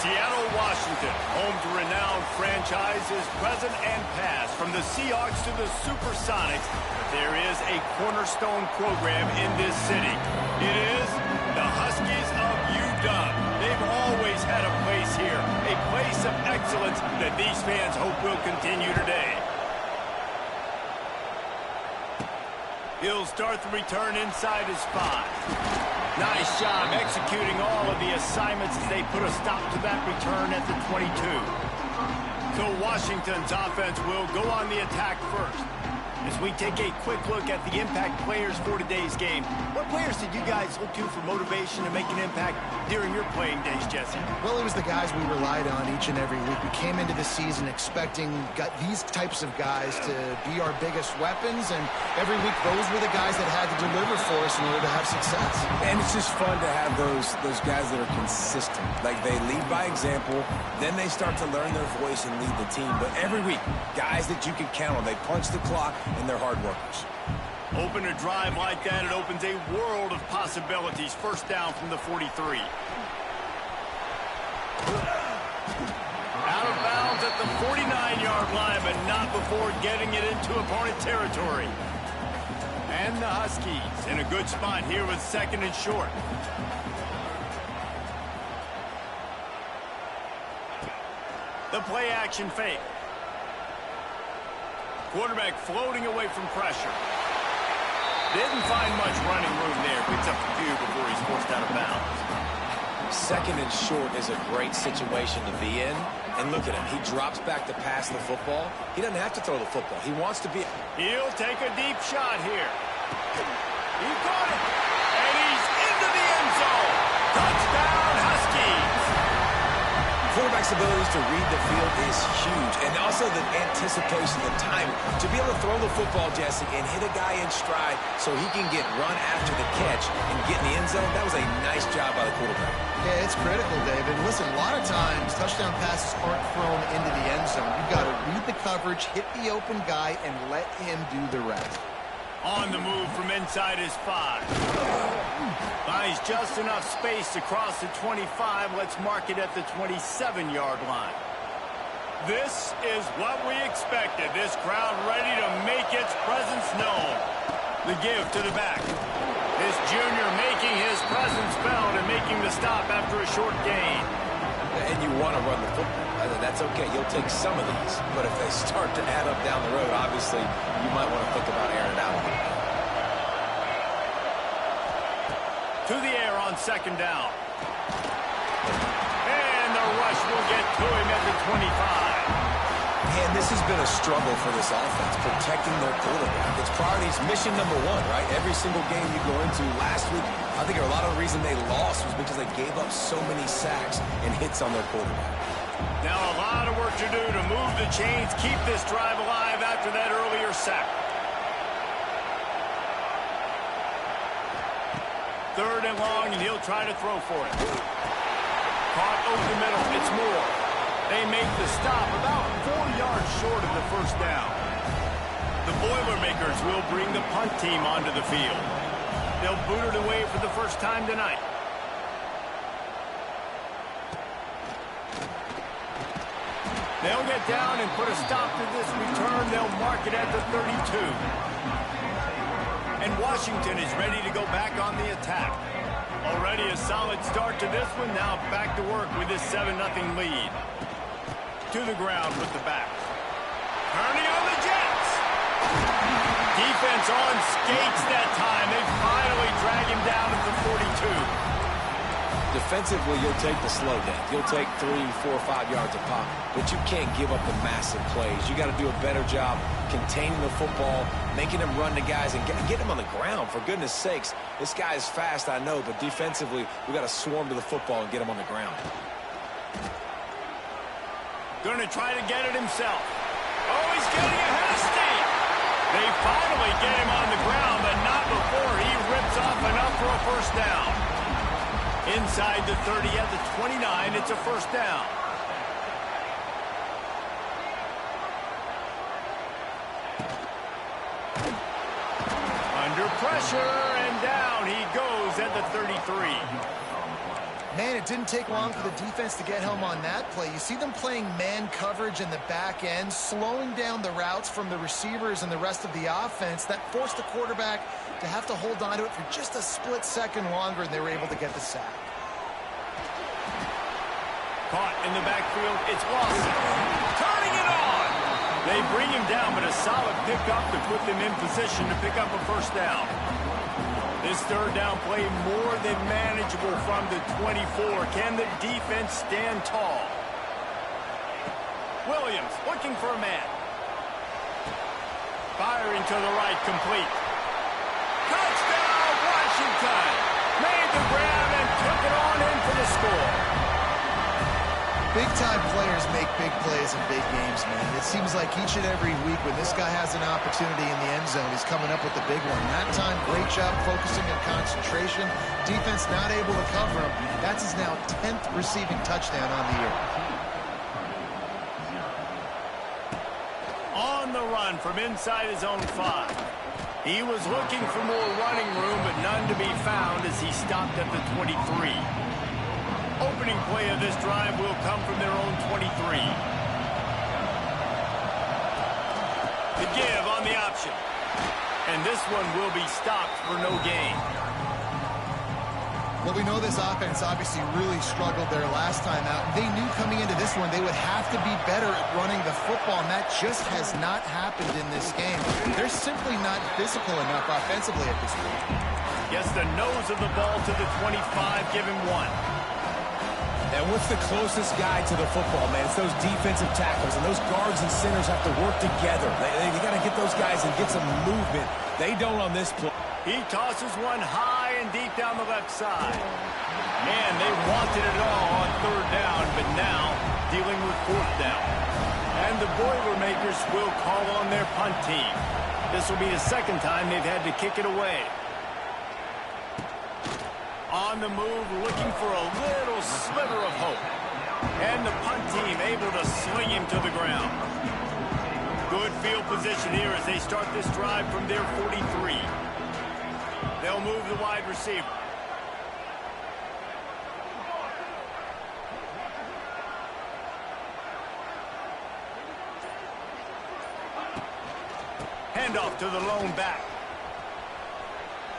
Seattle, Washington, home to renowned franchises present and past, from the Seahawks to the Supersonics. But there is a cornerstone program in this city. It is the Huskies of UW. They've always had a place here, a place of excellence that these fans hope will continue today. He'll start the return inside his 5. Nice job executing all of the assignments as they put a stop to that return at the 22. So Washington's offense will go on the attack first. As we take a quick look at the impact players for today's game, what players did you guys look to for motivation to make an impact during your playing days, Jesse? Well, it was the guys we relied on each and every week. We came into the season expecting these types of guys to be our biggest weapons, and every week those were the guys that had to deliver for us in order to have success. And it's just fun to have those guys that are consistent. Like, they lead by example, then they start to learn their voice and lead the team. But every week, guys that you can count on, they punch the clock, and they're hard workers. Open a drive like that, it opens a world of possibilities. First down from the 43. Out of bounds at the 49-yard line, but not before getting it into opponent territory. And the Huskies in a good spot here with second and short. The play action fake. Quarterback floating away from pressure. Didn't find much running room there. Picks up a few before he's forced out of bounds. Second and short is a great situation to be in. And look at him. He drops back to pass the football. He doesn't have to throw the football. He wants to be... He'll take a deep shot here. He caught it. And he's into the end zone. Touchdown, Huskies. Quarterback's abilities to read the field is huge, and also the anticipation, the timing. To be able to throw the football, Jesse, and hit a guy in stride so he can get run after the catch and get in the end zone, that was a nice job by the quarterback. Yeah, it's critical, David. Listen, a lot of times touchdown passes aren't thrown into the end zone. You've got to read the coverage, hit the open guy, and let him do the rest. On the move from inside his 5. Finds just enough space to cross the 25. Let's mark it at the 27-yard line. This is what we expected. This crowd ready to make its presence known. The give to the back. This junior making his presence felt and making the stop after a short gain. And you want to run the football. That's okay. You'll take some of these. But if they start to add up down the road, obviously, you might want to think about airing it out a little bit. To the air on second down. And the rush will get to him at the 25. And this has been a struggle for this offense, protecting their quarterback. It's priorities, mission number 1, right? Every single game you go into last week, I think a lot of the reason they lost was because they gave up so many sacks and hits on their quarterback. Now a lot of work to do to move the chains, keep this drive alive after that earlier sack. Third and long, and he'll try to throw for it. Caught over the middle. It's Moore. They make the stop about 4 yards short of the first down. The Boilermakers will bring the punt team onto the field. They'll boot it away for the first time tonight. They'll get down and put a stop to this return. They'll mark it at the 32. And Washington is ready to go back on the attack. Already a solid start to this one. Now back to work with this 7-0 lead. To the ground with the back. Turning on the Jets. Defense on skates that time. They finally drag him down at the 42. Defensively, you'll take the slow down. You'll take 3, 4, 5 yards a pop, but you can't give up the massive plays. You got to do a better job containing the football, making them run the guys, and get them on the ground. For goodness sakes, this guy is fast, I know, but defensively, we got to swarm to the football and get him on the ground. Going to try to get it himself. Oh, he's getting ahead of steam. They finally get him on the ground, but not before he rips off enough for a first down. Inside the 30 at the 29, it's a first down. Under pressure, and down he goes at the 33. Man, it didn't take long for the defense to get home on that play. You see them playing man coverage in the back end, slowing down the routes from the receivers and the rest of the offense. That forced the quarterback to have to hold on to it for just a split second longer, and they were able to get the sack. Caught in the backfield, it's Lawson. Turning it on! They bring him down, but a solid pickup to put them in position to pick up a first down. This third down play more than manageable from the 24. Can the defense stand tall? Williams looking for a man. Firing to the right, complete. Touchdown, Washington! Made the grab and took it on in for the score. Big-time players make big plays in big games, man. It seems like each and every week when this guy has an opportunity in the end zone, he's coming up with the big one. That time, great job focusing and concentration. Defense not able to cover him. That's his now 10th receiving touchdown on the year. On the run from inside his own 5. He was looking for more running room, but none to be found as he stopped at the 23. Opening play of this drive will come from their own 23. The give on the option. And this one will be stopped for no gain. Well, we know this offense obviously really struggled their last time out. They knew coming into this one they would have to be better at running the football, and that just has not happened in this game. They're simply not physical enough offensively at this point. Gets the nose of the ball to the 25, give him 1. And what's the closest guy to the football, man? It's those defensive tackles, and those guards and centers have to work together. They got to get those guys and get some movement. They don't on this play. He tosses one high and deep down the left side. Man, they wanted it all on third down, but now dealing with fourth down. And the Boilermakers will call on their punt team. This will be the second time they've had to kick it away. On the move, looking for a little sliver of hope. And the punt team able to sling him to the ground. Good field position here as they start this drive from their 43. They'll move the wide receiver. Handoff to the lone back.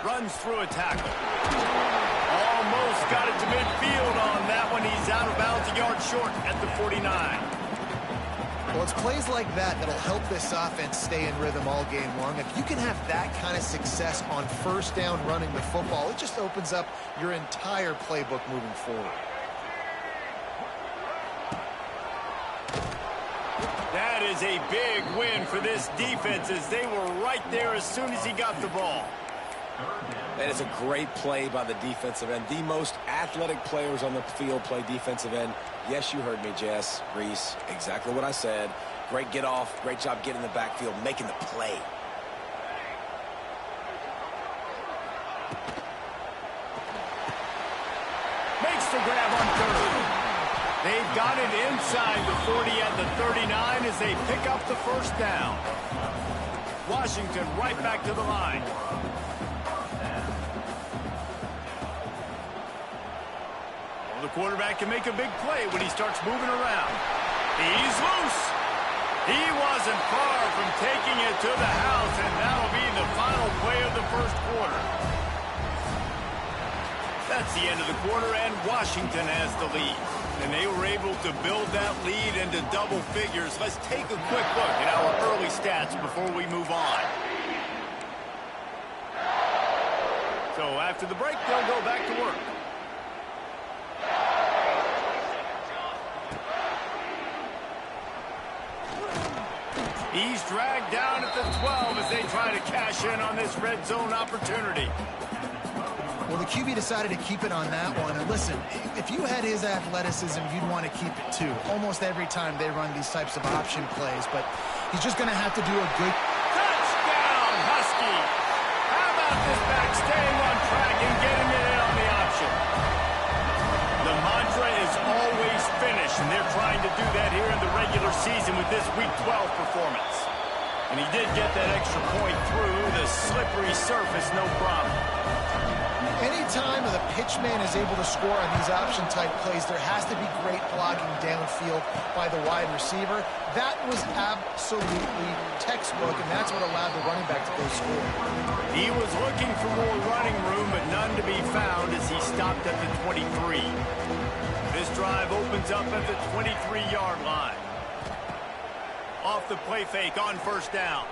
Runs through a tackle. Almost got it to midfield on that one. He's out of bounds, a yard short at the 49. Well, it's plays like that that'll help this offense stay in rhythm all game long. If you can have that kind of success on first down running the football, it just opens up your entire playbook moving forward. That is a big win for this defense as they were right there as soon as he got the ball. That is a great play by the defensive end. The most athletic players on the field play defensive end. Yes, you heard me, Jess, Reese. Exactly what I said. Great get off. Great job getting in the backfield, making the play. Makes the grab on third. They've got it inside the 40 at the 39 as they pick up the first down. Washington right back to the line. Well, the quarterback can make a big play when he starts moving around. He's loose. He wasn't far from taking it to the house, and that'll be the final play of the first quarter. That's the end of the quarter, and Washington has the lead. And they were able to build that lead into double figures. Let's take a quick look at our early stats before we move on. So after the break, they'll go back to work. He's dragged down at the 12 as they try to cash in on this red zone opportunity. Well, the QB decided to keep it on that one. And listen, if you had his athleticism, you'd want to keep it too. Almost every time they run these types of option plays. But he's just going to have to do a good... Touchdown, Husky! How about this back staying on track and getting it in on the option? The mantra is always finish, and they're trying to do that here in the regular season with this Week 12 performance. And he did get that extra point through the slippery surface, no problem. Anytime the pitchman is able to score on these option-type plays, there has to be great blocking downfield by the wide receiver. That was absolutely textbook, and that's what allowed the running back to go score. He was looking for more running room, but none to be found as he stopped at the 23. This drive opens up at the 23-yard line. Off the play fake on first down.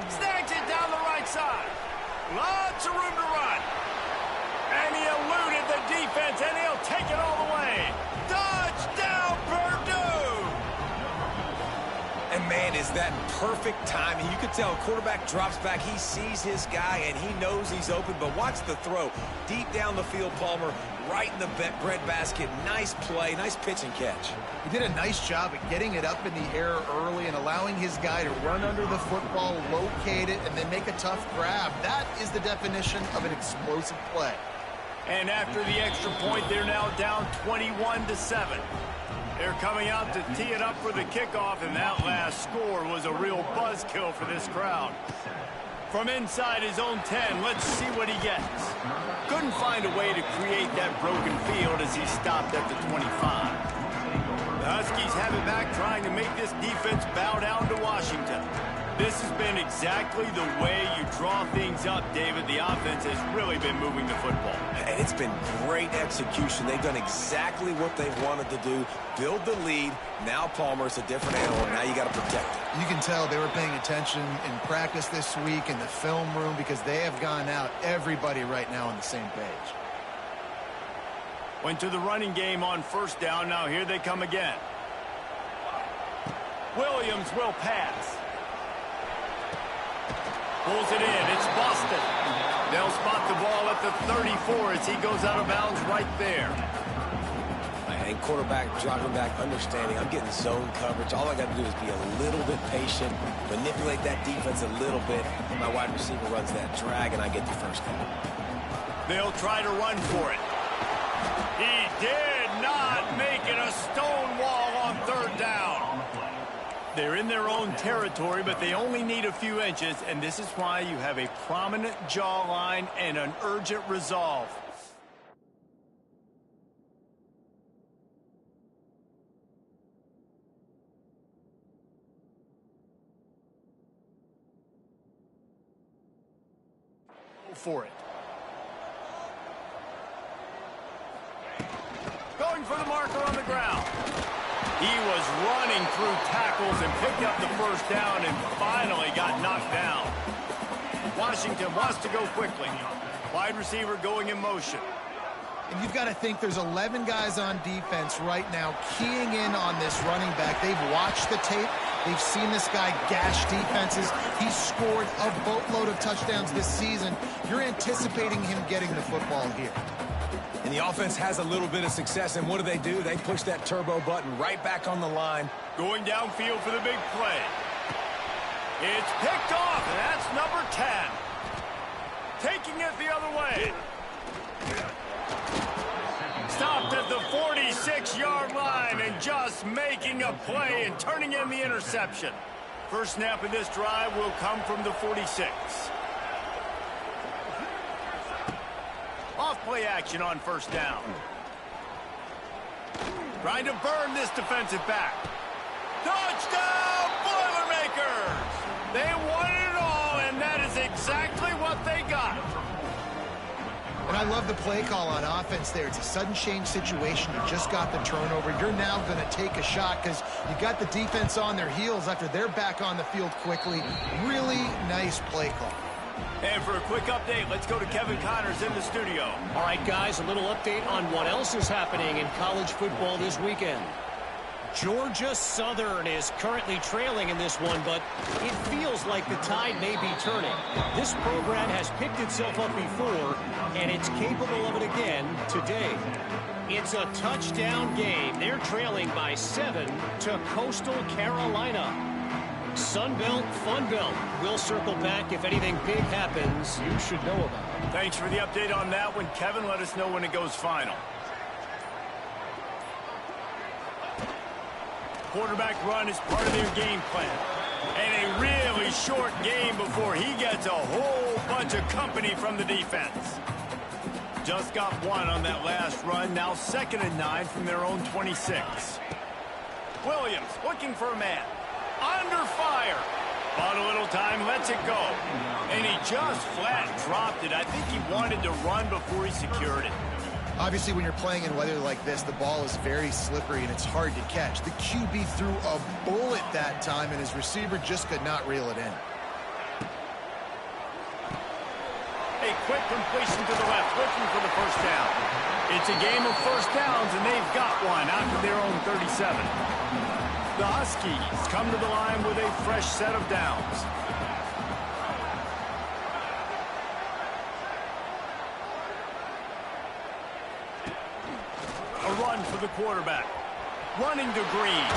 Snags it down the right side. Lots of room to run. And he eluded the defense, and he'll take it all the way. Touchdown, Purdue! And, man, is that perfect timing. You can tell a quarterback drops back. He sees his guy, and he knows he's open. But watch the throw. Deep down the field, Palmer, right in the breadbasket. Nice play, nice pitch and catch. He did a nice job at getting it up in the air early and allowing his guy to run under the football, locate it, and then make a tough grab. That is the definition of an explosive play. And after the extra point, they're now down 21-7. They're coming out to tee it up for the kickoff, and that last score was a real buzzkill for this crowd. From inside his own 10, let's see what he gets. Couldn't find a way to create that broken field as he stopped at the 25. The Huskies have it back, trying to make this defense bow down to Washington. This has been exactly the way you draw things up, David. The offense has really been moving the football. And it's been great execution. They've done exactly what they've wanted to do. Build the lead. Now Palmer is a different animal. Now you got to protect it. You can tell they were paying attention in practice this week in the film room because they have gone out, everybody right now on the same page. Went to the running game on first down. Now here they come again. Williams will pass. Pulls it in. It's Boston. They'll spot the ball at the 34 as he goes out of bounds right there. And quarterback dropping back, understanding I'm getting zone coverage. All I got to do is be a little bit patient, manipulate that defense a little bit. My wide receiver runs that drag, and I get the first down. They'll try to run for it. He did not make it a stone wall on third down. They're in their own territory, but they only need a few inches, and this is why you have a prominent jawline and an urgent resolve. Go for it. Going for the marker on the ground. He was running through tackles and picked up the first down and finally got knocked down. Washington wants to go quickly. Wide receiver going in motion. And you've got to think there's 11 guys on defense right now keying in on this running back. They've watched the tape. They've seen this guy gash defenses. He's scored a boatload of touchdowns this season. You're anticipating him getting the football here. And the offense has a little bit of success, and what do? They push that turbo button right back on the line. Going downfield for the big play. It's picked off, and that's number 10. Taking it the other way. Stopped at the 46-yard line and just making a play and turning in the interception. First snap of this drive will come from the 46. Off play action on first down. Trying to burn this defensive back. Touchdown, Boilermakers! They won it all, and that is exactly what they got. And I love the play call on offense there. It's a sudden change situation. You just got the turnover. You're now going to take a shot because you got the defense on their heels after they're back on the field quickly. Really nice play call. And for a quick update, let's go to Kevin Connors in the studio. All right, guys, a little update on what else is happening in college football this weekend. Georgia Southern is currently trailing in this one, but it feels like the tide may be turning. This program has picked itself up before, and it's capable of it again today. It's a touchdown game. They're trailing by 7 to Coastal Carolina. Sunbelt, Funbelt. We'll circle back if anything big happens you should know about. Thanks for the update on that one, Kevin. Let us know when it goes final. Quarterback run is part of their game plan. And a really short game before he gets a whole bunch of company from the defense. Just got one on that last run. Now 2nd and 9 from their own 26. Williams looking for a man. Under fire. Bought a little time, lets it go. And he just flat dropped it. I think he wanted to run before he secured it. Obviously, when you're playing in weather like this, the ball is very slippery and it's hard to catch. The QB threw a bullet that time, and his receiver just could not reel it in. A quick completion to the left, looking for the first down. It's a game of first downs, and they've got one out to their own 37. The Huskies come to the line with a fresh set of downs. A run for the quarterback. Running to Green.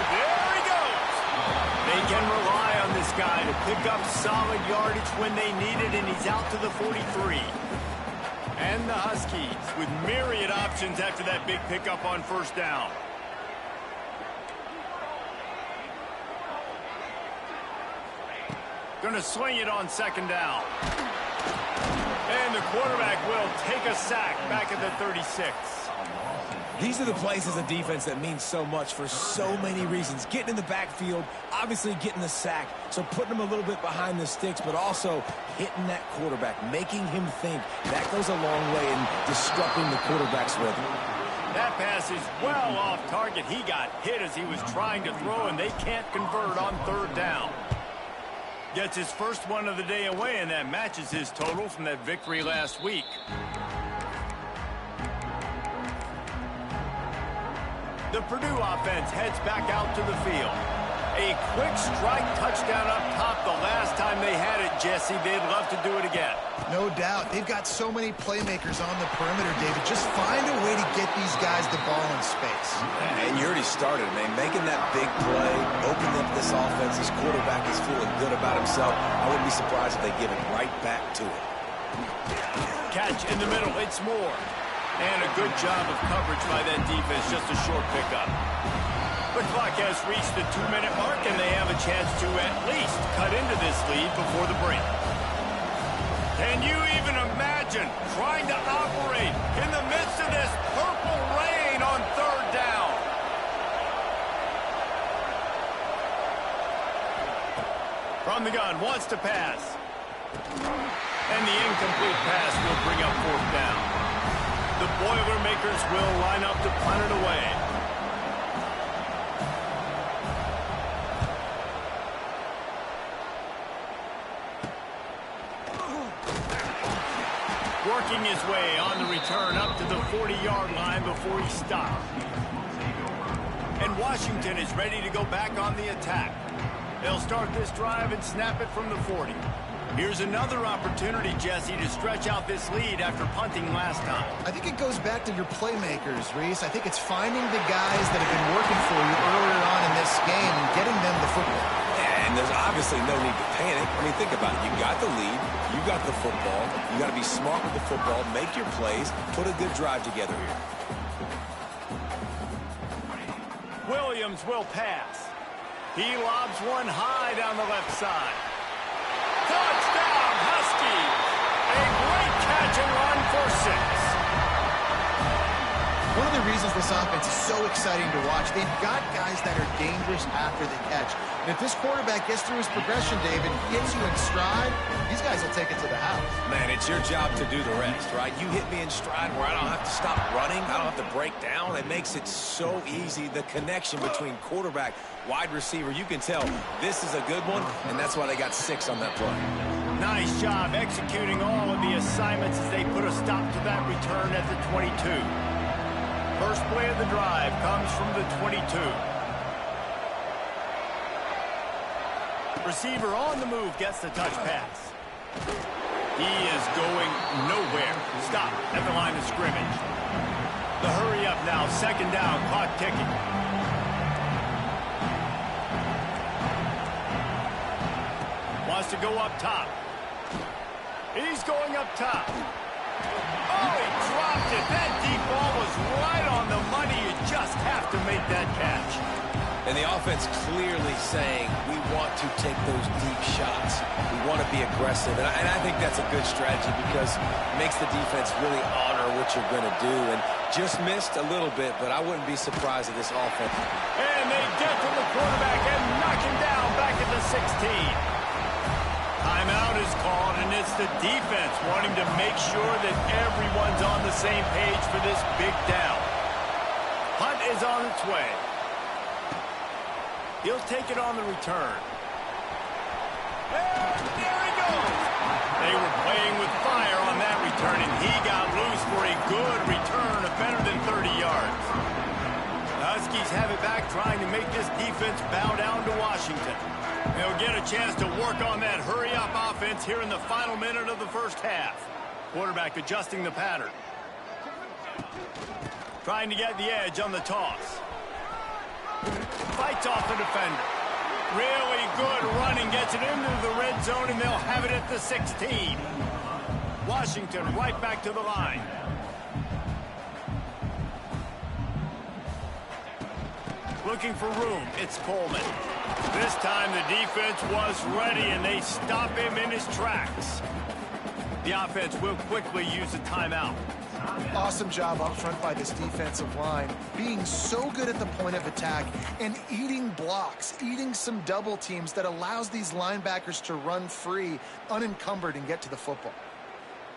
There he goes. They can rely on this guy to pick up solid yardage when they need it, and he's out to the 43. And the Huskies with myriad options after that big pickup on first down. Going to sling it on 2nd down. And the quarterback will take a sack back at the 36. These are the plays as a defense that mean so much for so many reasons. Getting in the backfield, obviously getting the sack, so putting him a little bit behind the sticks, but also hitting that quarterback, making him think. That goes a long way in disrupting the quarterback's rhythm. That pass is well off target. He got hit as he was trying to throw, and they can't convert on 3rd down. Gets his first one of the day away, and that matches his total from that victory last week. The Purdue offense heads back out to the field. A quick strike touchdown up top the last time they had it, Jesse. They'd love to do it again. No doubt. They've got so many playmakers on the perimeter, David. Just find a way to get these guys the ball in space. And you already started, man. Making that big play, opening up this offense. This quarterback is feeling good about himself. I wouldn't be surprised if they give it right back to him. Catch in the middle. It's Moore. And a good job of coverage by that defense. Just a short pickup. The clock has reached the 2-minute mark, and they have a chance to at least cut into this lead before the break. Can you even imagine trying to operate in the midst of this purple rain on 3rd down? From the gun, wants to pass. And the incomplete pass will bring up 4th down. The Boilermakers will line up to punt it away. Working his way on the return up to the 40-yard line before he stopped. And Washington is ready to go back on the attack. They'll start this drive and snap it from the 40. Here's another opportunity, Jesse, to stretch out this lead after punting last time. I think it goes back to your playmakers, Reese. I think it's finding the guys that have been working for you earlier on in this game and getting them the football. And there's obviously no need to panic. I mean, think about it. You got the lead. You got the football. You got to be smart with the football. Make your plays. Put a good drive together here. Williams will pass. He lobs one high down the left side. Touchdown, Huskies! A great catch and run for 6. One of the reasons this offense is so exciting to watch, they've got guys that are dangerous after the catch. And if this quarterback gets through his progression, David, gets you in stride, these guys will take it to the house. Man, it's your job to do the rest, right? You hit me in stride where I don't have to stop running. I don't have to break down. It makes it so easy. The connection between quarterback, wide receiver, you can tell this is a good one, and that's why they got 6 on that play. Nice job executing all of the assignments as they put a stop to that return at the 22. First play of the drive comes from the 22. Receiver on the move gets the touch pass. He is going nowhere. Stop at the line of scrimmage. The hurry up now, 2nd down, clock ticking. Wants to go up top. He's going up top. Oh, he dropped it. That deep ball was right on the money. You just have to make that catch. And the offense clearly saying, we want to take those deep shots. We want to be aggressive. And I think that's a good strategy because it makes the defense really honor what you're going to do. And just missed a little bit, but I wouldn't be surprised at this offense. And they get to the quarterback and knock him down back at the 16. Timeout is called, and it's the defense wanting to make sure that everyone's on the same page for this big down. Punt is on its way. He'll take it on the return. And there he goes. They were playing with fire on that return, and he got loose for a good return of better than 30 yards. The Huskies have it back, trying to make this defense bow down to Washington. They'll get a chance to work on that hurry-up offense here in the final minute of the first half. Quarterback adjusting the pattern. Trying to get the edge on the toss. Fights off the defender. Really good running, gets it into the red zone, and they'll have it at the 16. Washington right back to the line. Looking for room, it's Coleman. This time the defense was ready, and they stop him in his tracks. The offense will quickly use a timeout. Awesome job up front by this defensive line, being so good at the point of attack and eating blocks, eating some double teams that allows these linebackers to run free, unencumbered, and get to the football.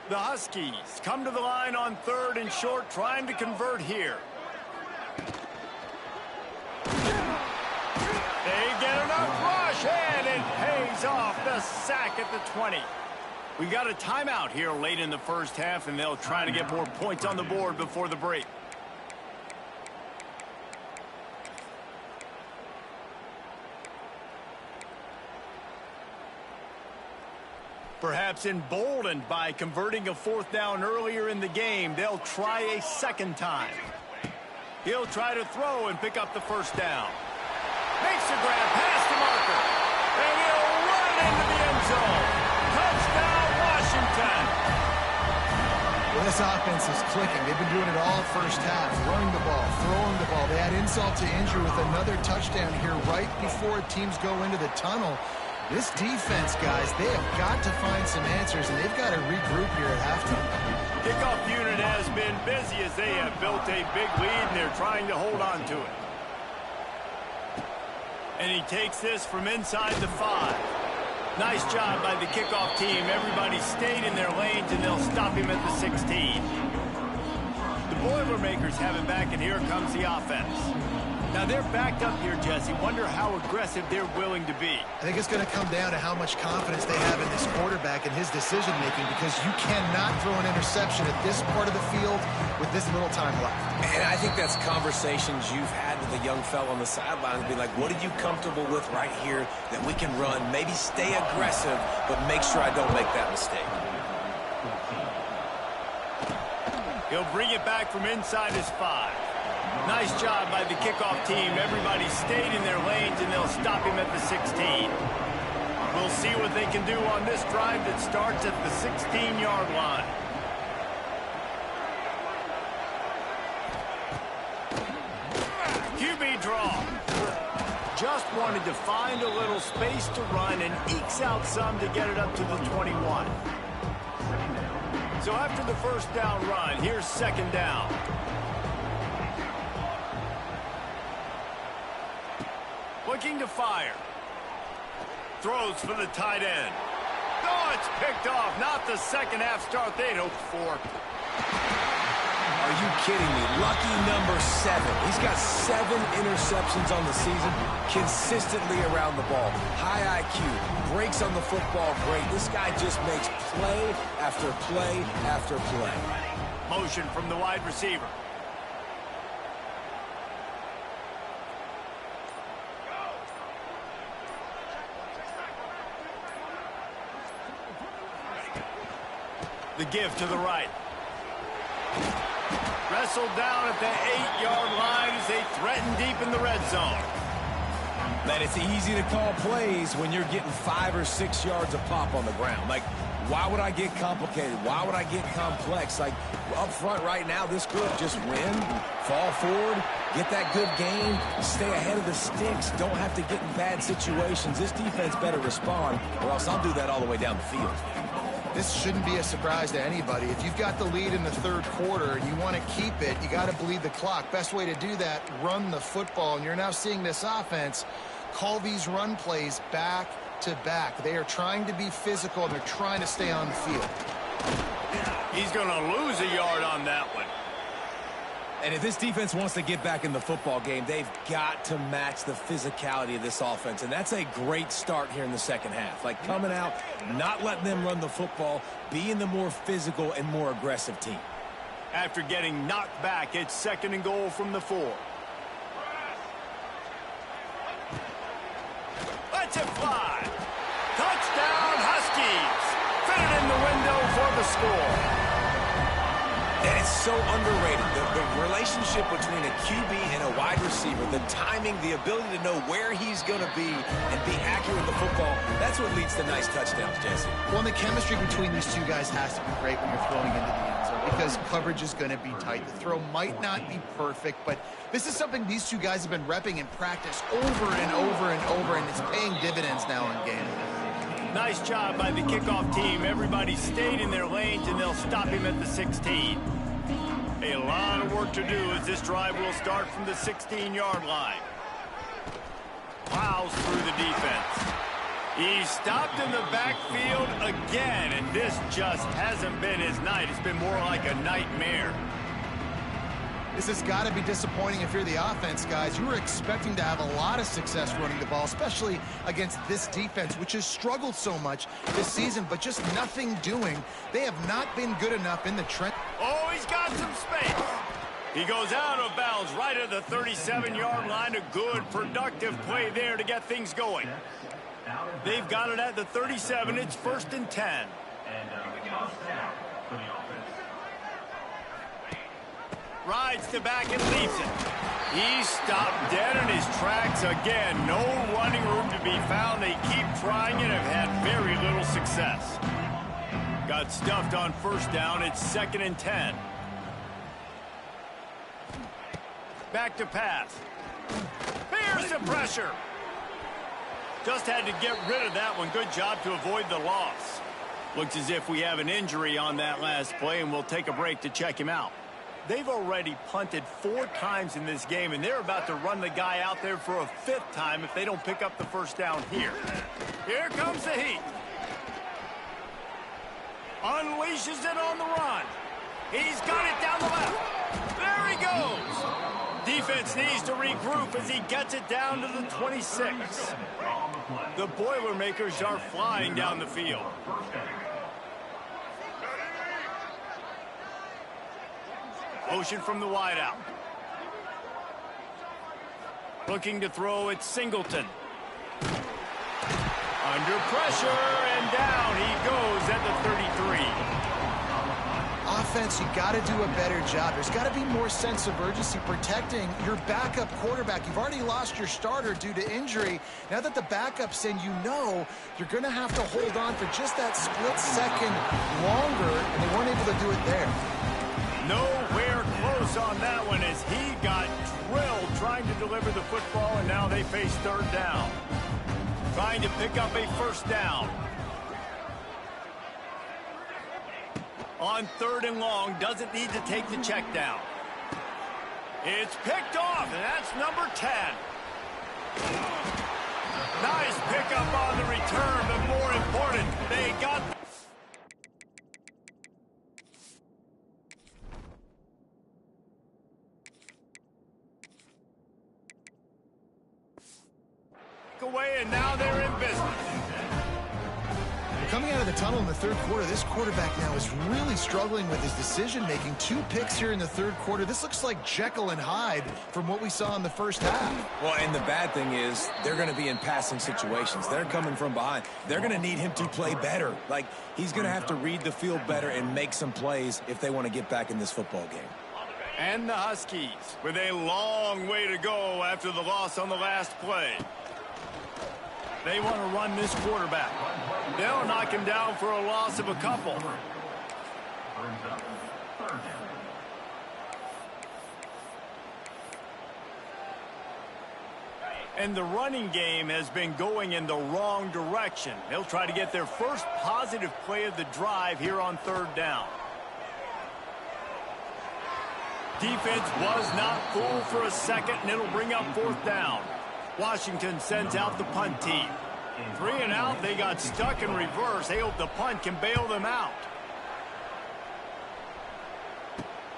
The Huskies come to the line on 3rd and short, trying to convert here. They get enough rush, and it pays off. The sack at the 20. We got a timeout here late in the first half, and they'll try to get more points on the board before the break. Perhaps emboldened by converting a 4th down earlier in the game, they'll try a second time. He'll try to throw and pick up the first down. Makes the grab past the marker, and he'll run into the end zone. Touchdown, Washington. Well, this offense is clicking. They've been doing it all first half, running the ball, throwing the ball. They had insult to injury with another touchdown here right before teams go into the tunnel. This defense, guys, they have got to find some answers, and they've got to regroup here at halftime. Kickoff unit has been busy as they have built a big lead, and they're trying to hold on to it. And he takes this from inside the 5. Nice job by the kickoff team. Everybody stayed in their lanes, and they'll stop him at the 16. The Boilermakers have it back, and here comes the offense. Now they're backed up here, Jesse. Wonder how aggressive they're willing to be. I think it's going to come down to how much confidence they have in this quarterback and his decision-making, because you cannot throw an interception at this part of the field with this little time left. And I think that's conversations you've had with a young fellow on the sidelines, be like, what are you comfortable with right here that we can run? Maybe stay aggressive, but make sure I don't make that mistake. He'll bring it back from inside his 5. Nice job by the kickoff team. Everybody stayed in their lanes, and they'll stop him at the 16. We'll see what they can do on this drive that starts at the 16-yard line. QB draw. Just wanted to find a little space to run and ekes out some to get it up to the 21. So after the first down run, here's 2nd down. Looking to fire. Throws for the tight end. Oh, it's picked off. Not the second half start they'd hoped for. Are you kidding me? Lucky number 7. He's got 7 interceptions on the season, consistently around the ball. High IQ, breaks on the football great. This guy just makes play after play after play. Motion from the wide receiver. The give to the right. Wrestled down at the 8-yard line as they threaten deep in the red zone. Man, it's easy to call plays when you're getting 5 or 6 yards of pop on the ground. Like, why would I get complicated? Why would I get complex? Like, up front right now, this group just win, fall forward, Get that good game, stay ahead of the sticks, don't have to get in bad situations. This defense better respond, or else I'll do that all the way down the field. This shouldn't be a surprise to anybody. If you've got the lead in the third quarter and you want to keep it, you got to bleed the clock. Best way to do that, run the football. And you're now seeing this offense call these run plays back to back. They are trying to be physical, and they're trying to stay on the field. He's going to lose a yard on that one. And if this defense wants to get back in the football game, they've got to match the physicality of this offense. And that's a great start here in the second half. Like coming out, not letting them run the football, being the more physical and more aggressive team. After getting knocked back, it's 2nd and goal from the 4. Let's it fly. Touchdown, Huskies. Fit it in the window for the score. And it's so underrated. The relationship between a QB and a wide receiver, the timing, the ability to know where he's going to be and be accurate with the football, that's what leads to nice touchdowns, Jesse. Well, and the chemistry between these two guys has to be great when you're throwing into the end zone because coverage is going to be tight. The throw might not be perfect, but this is something these two guys have been repping in practice over and over and over, and it's paying dividends now in game. Nice job by the kickoff team. Everybody stayed in their lanes, and they'll stop him at the 16. A lot of work to do as this drive will start from the 16-yard line. Plows through the defense. He's stopped in the backfield again, and this just hasn't been his night. It's been more like a nightmare. This has got to be disappointing if you're the offense, guys. You were expecting to have a lot of success running the ball, especially against this defense, which has struggled so much this season, but just nothing doing. They have not been good enough in the trench. Oh, he's got some space. He goes out of bounds right at the 37-yard line. A good, productive play there to get things going. They've got it at the 37. It's 1st and 10. Rides to back and leaves it. He's stopped dead in his tracks again. No running room to be found. They keep trying and have had very little success. Got stuffed on 1st down. It's 2nd and 10. Back to pass. Here's the pressure. Just had to get rid of that one. Good job to avoid the loss. Looks as if we have an injury on that last play, and we'll take a break to check him out. They've already punted 4 times in this game, and they're about to run the guy out there for a 5th time if they don't pick up the 1st down here. Here comes the heat. Unleashes it on the run. He's got it down the left. There he goes. Defense needs to regroup as he gets it down to the 26. The Boilermakers are flying down the field. Motion from the wideout. Looking to throw it, Singleton. Under pressure, and down he goes at the 33. Offense, you got to do a better job. There's got to be more sense of urgency protecting your backup quarterback. You've already lost your starter due to injury. Now that the backup's in, you know you're going to have to hold on for just that split second longer, and they weren't able to do it there. Nowhere close on that one as he got drilled trying to deliver the football, and now they face 3rd down. Trying to pick up a 1st down. On 3rd and long, doesn't need to take the check down. It's picked off, and that's number 10. Nice pickup on the return, but more important, they got... away, and now they're in business. Coming out of the tunnel in the 3rd quarter, this quarterback now is really struggling with his decision-making. 2 picks here in the 3rd quarter. This looks like Jekyll and Hyde from what we saw in the 1st half. Well, and the bad thing is they're going to be in passing situations. They're coming from behind. They're going to need him to play better. Like, he's going to have to read the field better and make some plays if they want to get back in this football game. And the Huskies with a long way to go after the loss on the last play. They want to run this quarterback. They'll knock him down for a loss of a couple. And the running game has been going in the wrong direction. They'll try to get their first positive play of the drive here on third down. Defense was not fooled for a second, and it'll bring up fourth down. Washington sends out the punt team. 3 and out, they got stuck in reverse. They hope the punt can bail them out.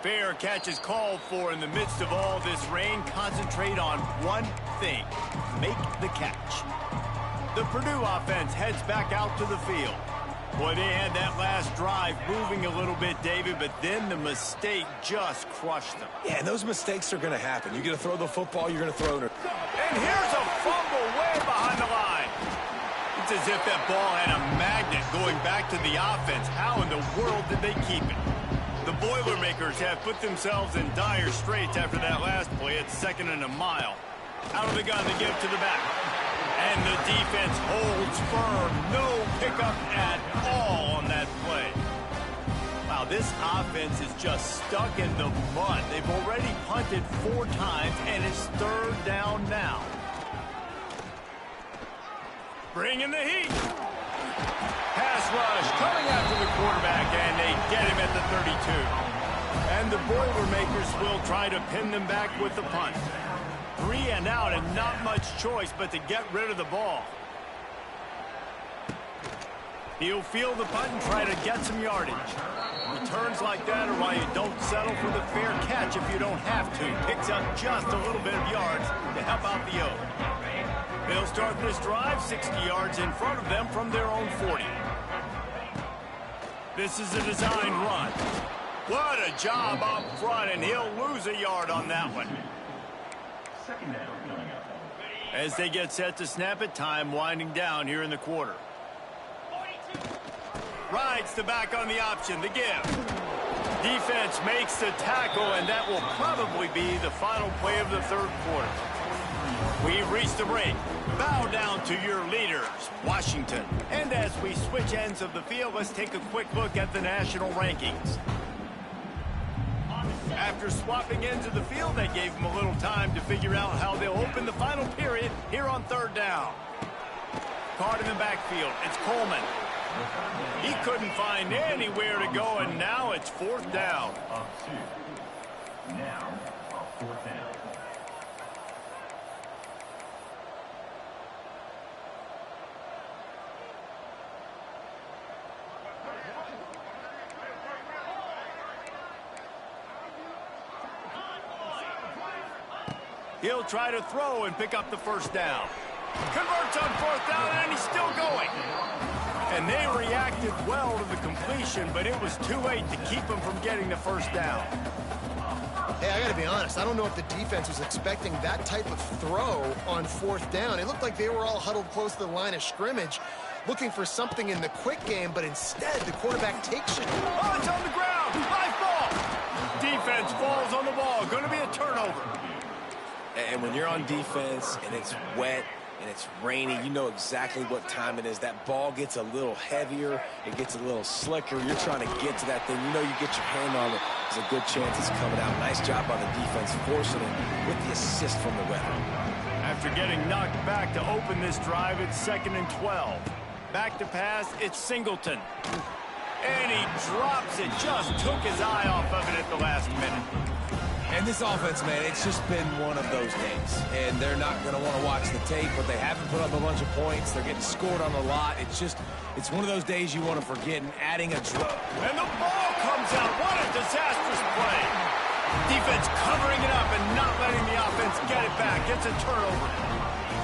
Fair catch is called for in the midst of all this rain. Concentrate on one thing: make the catch. The Purdue offense heads back out to the field. Boy, they had that last drive moving a little bit, David, but then the mistake just crushed them. Yeah, and those mistakes are going to happen. You're going to throw the football, you're going to throw it. And here's a fumble way behind the line. It's as if that ball had a magnet going back to the offense. How in the world did they keep it? The Boilermakers have put themselves in dire straits after that last play. It's 2nd and a mile. Out of the gun, they give it to the back. And the defense holds firm. No pickup at all on that play. Wow, this offense is just stuck in the mud. They've already punted 4 times, and it's third down now. Bringing the heat. Pass rush coming after the quarterback, and they get him at the 32. And the Boilermakers will try to pin them back with the punt. 3 and out, and not much choice but to get rid of the ball. He'll field the punt and try to get some yardage. Returns like that are why you don't settle for the fair catch if you don't have to. Picks up just a little bit of yards to help out the O. They'll start this drive 60 yards in front of them from their own 40. This is a design run. What a job up front, and he'll lose a yard on that one. As they get set to snap it, time winding down here in the quarter. Rides the back on the option, the give. Defense makes the tackle, and that will probably be the final play of the third quarter. We've reached the break. Bow down to your leaders, Washington. And as we switch ends of the field, let's take a quick look at the national rankings. After swapping ends of the field, that gave them a little time to figure out how they'll open the final period here on third down. Card in the backfield, it's Coleman. He couldn't find anywhere to go, and now it's fourth down. Now, fourth down. He'll try to throw and pick up the first down. Converts on fourth down, and he's still going. And they reacted well to the completion, but it was too late to keep him from getting the first down. Hey, I got to be honest. I don't know if the defense was expecting that type of throw on fourth down. It looked like they were all huddled close to the line of scrimmage, looking for something in the quick game, but instead the quarterback takes it. Oh, it's on the ground. Live ball. Defense falls on the ball. Going to be a turnover. And when you're on defense and it's wet and it's rainy, you know exactly what time it is. That ball gets a little heavier. It gets a little slicker. You're trying to get to that thing. You know you get your hand on it. There's a good chance it's coming out. Nice job by the defense forcing it with the assist from the ref. After getting knocked back to open this drive, it's 2nd and 12. Back to pass, it's Singleton. And he drops it. Just took his eye off of it at the last minute. And this offense, man, it's just been one of those days. And they're not going to want to watch the tape, but they haven't put up a bunch of points. They're getting scored on a lot. It's one of those days you want to forget, and adding a draw. And the ball comes out. What a disastrous play. Defense covering it up and not letting the offense get it back. It's a turnover.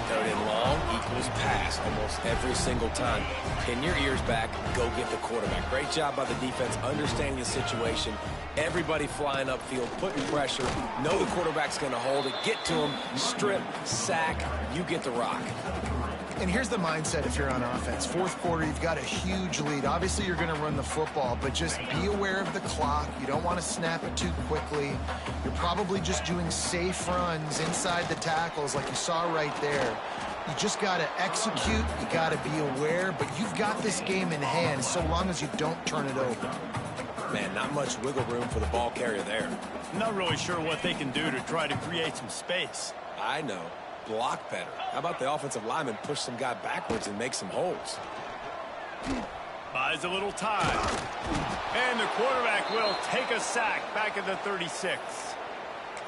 Third and long equals pass almost every single time. Pin your ears back, go get the quarterback. Great job by the defense, understanding the situation. Everybody flying upfield, putting pressure. Know the quarterback's going to hold it. Get to him, strip, sack, you get the rock. And here's the mindset if you're on offense. Fourth quarter, you've got a huge lead. Obviously, you're going to run the football, but just be aware of the clock. You don't want to snap it too quickly. You're probably just doing safe runs inside the tackles like you saw right there. You just got to execute. You got to be aware, but you've got this game in hand so long as you don't turn it over. Man, not much wiggle room for the ball carrier there. Not really sure what they can do to try to create some space. I know. block better? How about the offensive lineman push some guy backwards and make some holes? Buys a little time. And the quarterback will take a sack back at the 36.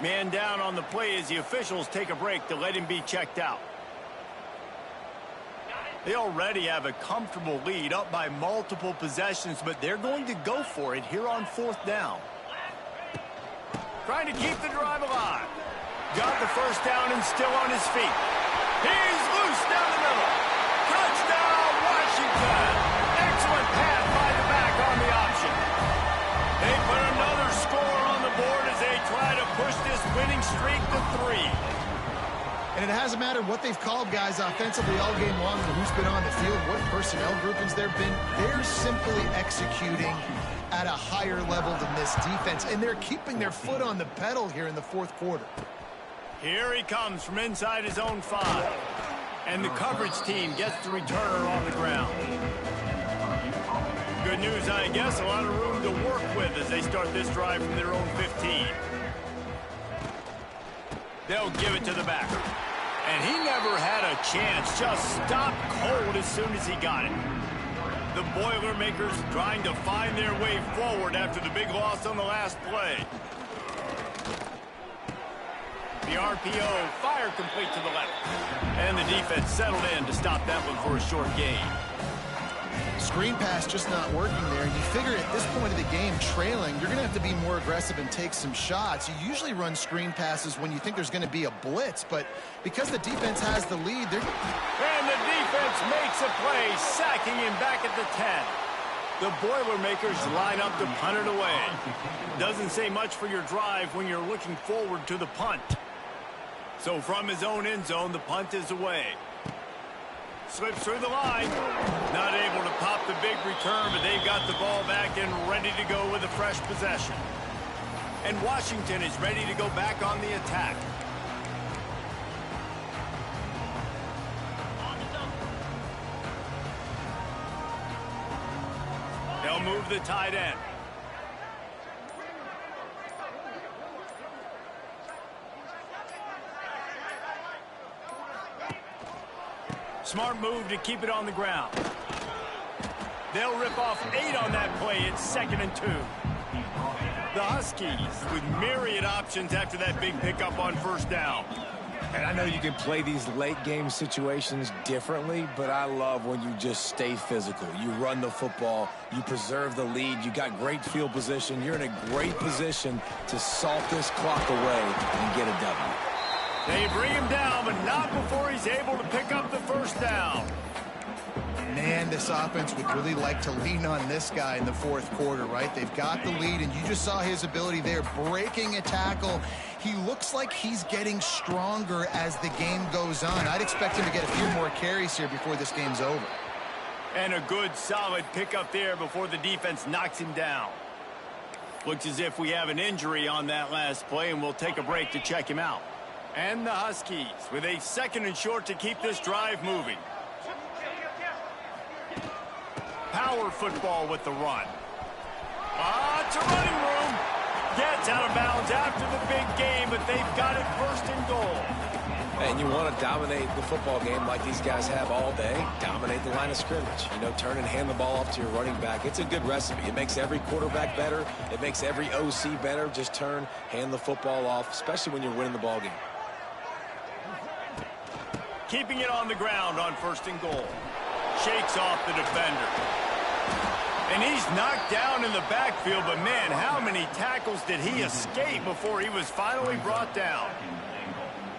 Man down on the play as the officials take a break to let him be checked out. They already have a comfortable lead up by multiple possessions, but they're going to go for it here on 4th down. Trying to keep the drive alive. Got the first down and still on his feet. He's loose down the middle. Touchdown, Washington. Excellent pass by the back on the option. They put another score on the board as they try to push this winning streak to 3. And it hasn't mattered what they've called guys offensively all game long, or who's been on the field, what personnel groupings there have been. They're simply executing at a higher level than this defense, and they're keeping their foot on the pedal here in the 4th quarter. Here he comes from inside his own 5. And the coverage team gets the returner on the ground. Good news, I guess, a lot of room to work with as they start this drive from their own 15. They'll give it to the back. And he never had a chance, just stopped cold as soon as he got it. The Boilermakers trying to find their way forward after the big loss on the last play. The RPO fire complete to the left. And the defense settled in to stop that one for a short gain. Screen pass just not working there. And you figure at this point of the game, trailing, you're going to have to be more aggressive and take some shots. You usually run screen passes when you think there's going to be a blitz, but because the defense has the lead, they're... And the defense makes a play, sacking him back at the 10. The Boilermakers line up to punt it away. Doesn't say much for your drive when you're looking forward to the punt. So from his own end zone, the punt is away. Slips through the line. Not able to pop the big return, but they've got the ball back and ready to go with a fresh possession. And Washington is ready to go back on the attack. They'll move the tight end. Smart move to keep it on the ground. They'll rip off 8 on that play. It's 2nd and 2. The Huskies with myriad options after that big pickup on 1st down. And I know you can play these late game situations differently, but I love when you just stay physical. You run the football, you preserve the lead, you got great field position, you're in a great position to salt this clock away and get a W. They bring him down, but not before he's able to pick up the 1st down. Man, this offense would really like to lean on this guy in the 4th quarter, right? They've got the lead, and you just saw his ability there, breaking a tackle. He looks like he's getting stronger as the game goes on. I'd expect him to get a few more carries here before this game's over. And a good, solid pickup there before the defense knocks him down. Looks as if we have an injury on that last play, and we'll take a break to check him out. And the Huskies with a 2nd and short to keep this drive moving. Power football with the run. It's a running room. Gets out of bounds after the big game, but they've got it 1st and goal. And you want to dominate the football game like these guys have all day. Dominate the line of scrimmage. You know, turn and hand the ball off to your running back. It's a good recipe. It makes every quarterback better. It makes every OC better. Just turn, hand the football off, especially when you're winning the ball game. Keeping it on the ground on 1st and goal. Shakes off the defender. And he's knocked down in the backfield, but man, how many tackles did he escape before he was finally brought down?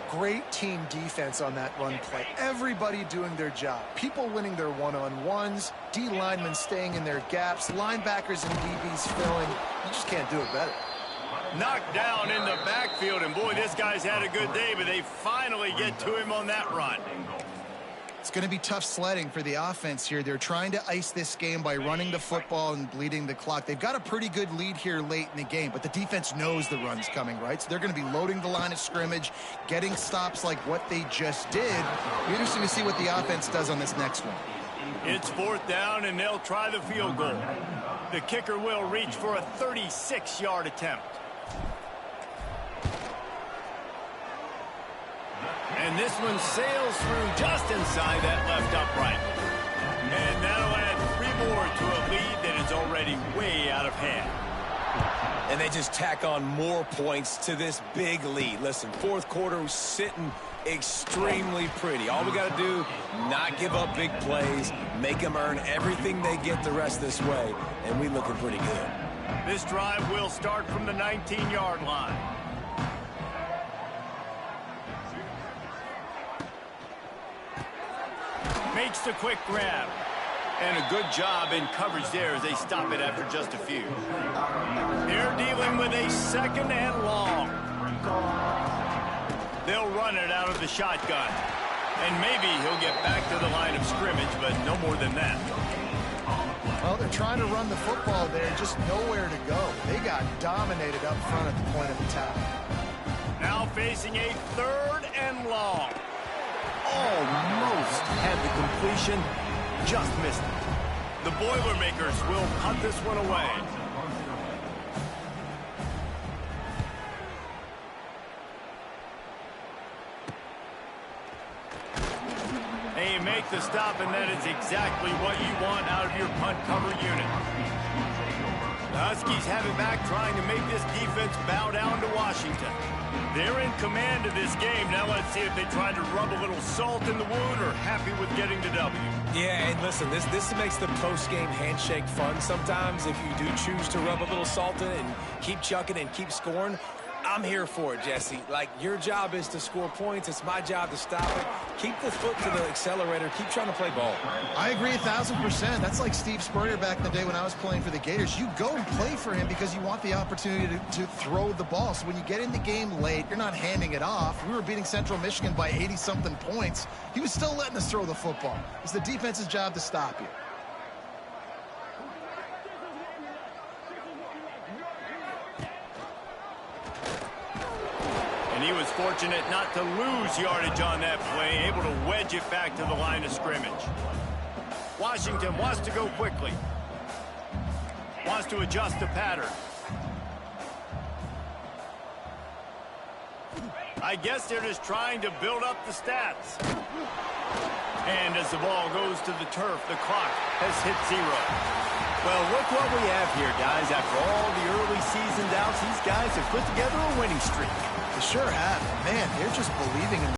Great team defense on that run play. Everybody doing their job. People winning their one-on-ones, D linemen staying in their gaps, linebackers and DBs filling. You just can't do it better. Knocked down in the backfield, and boy, this guy's had a good day, but they finally get to him on that run. It's going to be tough sledding for the offense here. They're trying to ice this game by running the football and bleeding the clock. They've got a pretty good lead here late in the game, but the defense knows the run's coming, right? So they're going to be loading the line of scrimmage, getting stops like what they just did. Be interesting to see what the offense does on this next one. It's 4th down, and they'll try the field goal. The kicker will reach for a 36-yard attempt. And this one sails through just inside that left upright. And that'll add 3 more to a lead that is already way out of hand. And they just tack on more points to this big lead. Listen, fourth quarter was sitting extremely pretty. All we got to do, not give up big plays, make them earn everything they get the rest this way, and we looking pretty good. This drive will start from the 19-yard line. Makes the quick grab. And a good job in coverage there as they stop it after just a few. They're dealing with a 2nd and long. They'll run it out of the shotgun. And maybe he'll get back to the line of scrimmage, but no more than that. Well, they're trying to run the football there, just nowhere to go. They got dominated up front at the point of attack. Now facing a 3rd and long. Almost had the completion, just missed it. The Boilermakers will punt this one away. They make the stop, and that is exactly what you want out of your punt cover unit. The Huskies have it back, trying to make this defense bow down to Washington. They're in command of this game. Now let's see if they try to rub a little salt in the wound or happy with getting the W. Yeah, and listen, this makes the post-game handshake fun sometimes if you do choose to rub a little salt in it and keep chucking and keep scoring. I'm here for it, Jesse. Like, your job is to score points. It's my job to stop it. Keep the foot to the accelerator. Keep trying to play ball. I agree 1,000%. That's like Steve Spurrier back in the day when I was playing for the Gators. You go and play for him because you want the opportunity to throw the ball. So when you get in the game late, you're not handing it off. We were beating Central Michigan by 80-something points. He was still letting us throw the football. It's the defense's job to stop you. And he was fortunate not to lose yardage on that play, able to wedge it back to the line of scrimmage. Washington wants to go quickly. Wants to adjust the pattern. I guess they're just trying to build up the stats. And as the ball goes to the turf, the clock has hit 0. Well, look what we have here, guys. After all the early season doubts, these guys have put together a winning streak. They sure have. Man, they're just believing in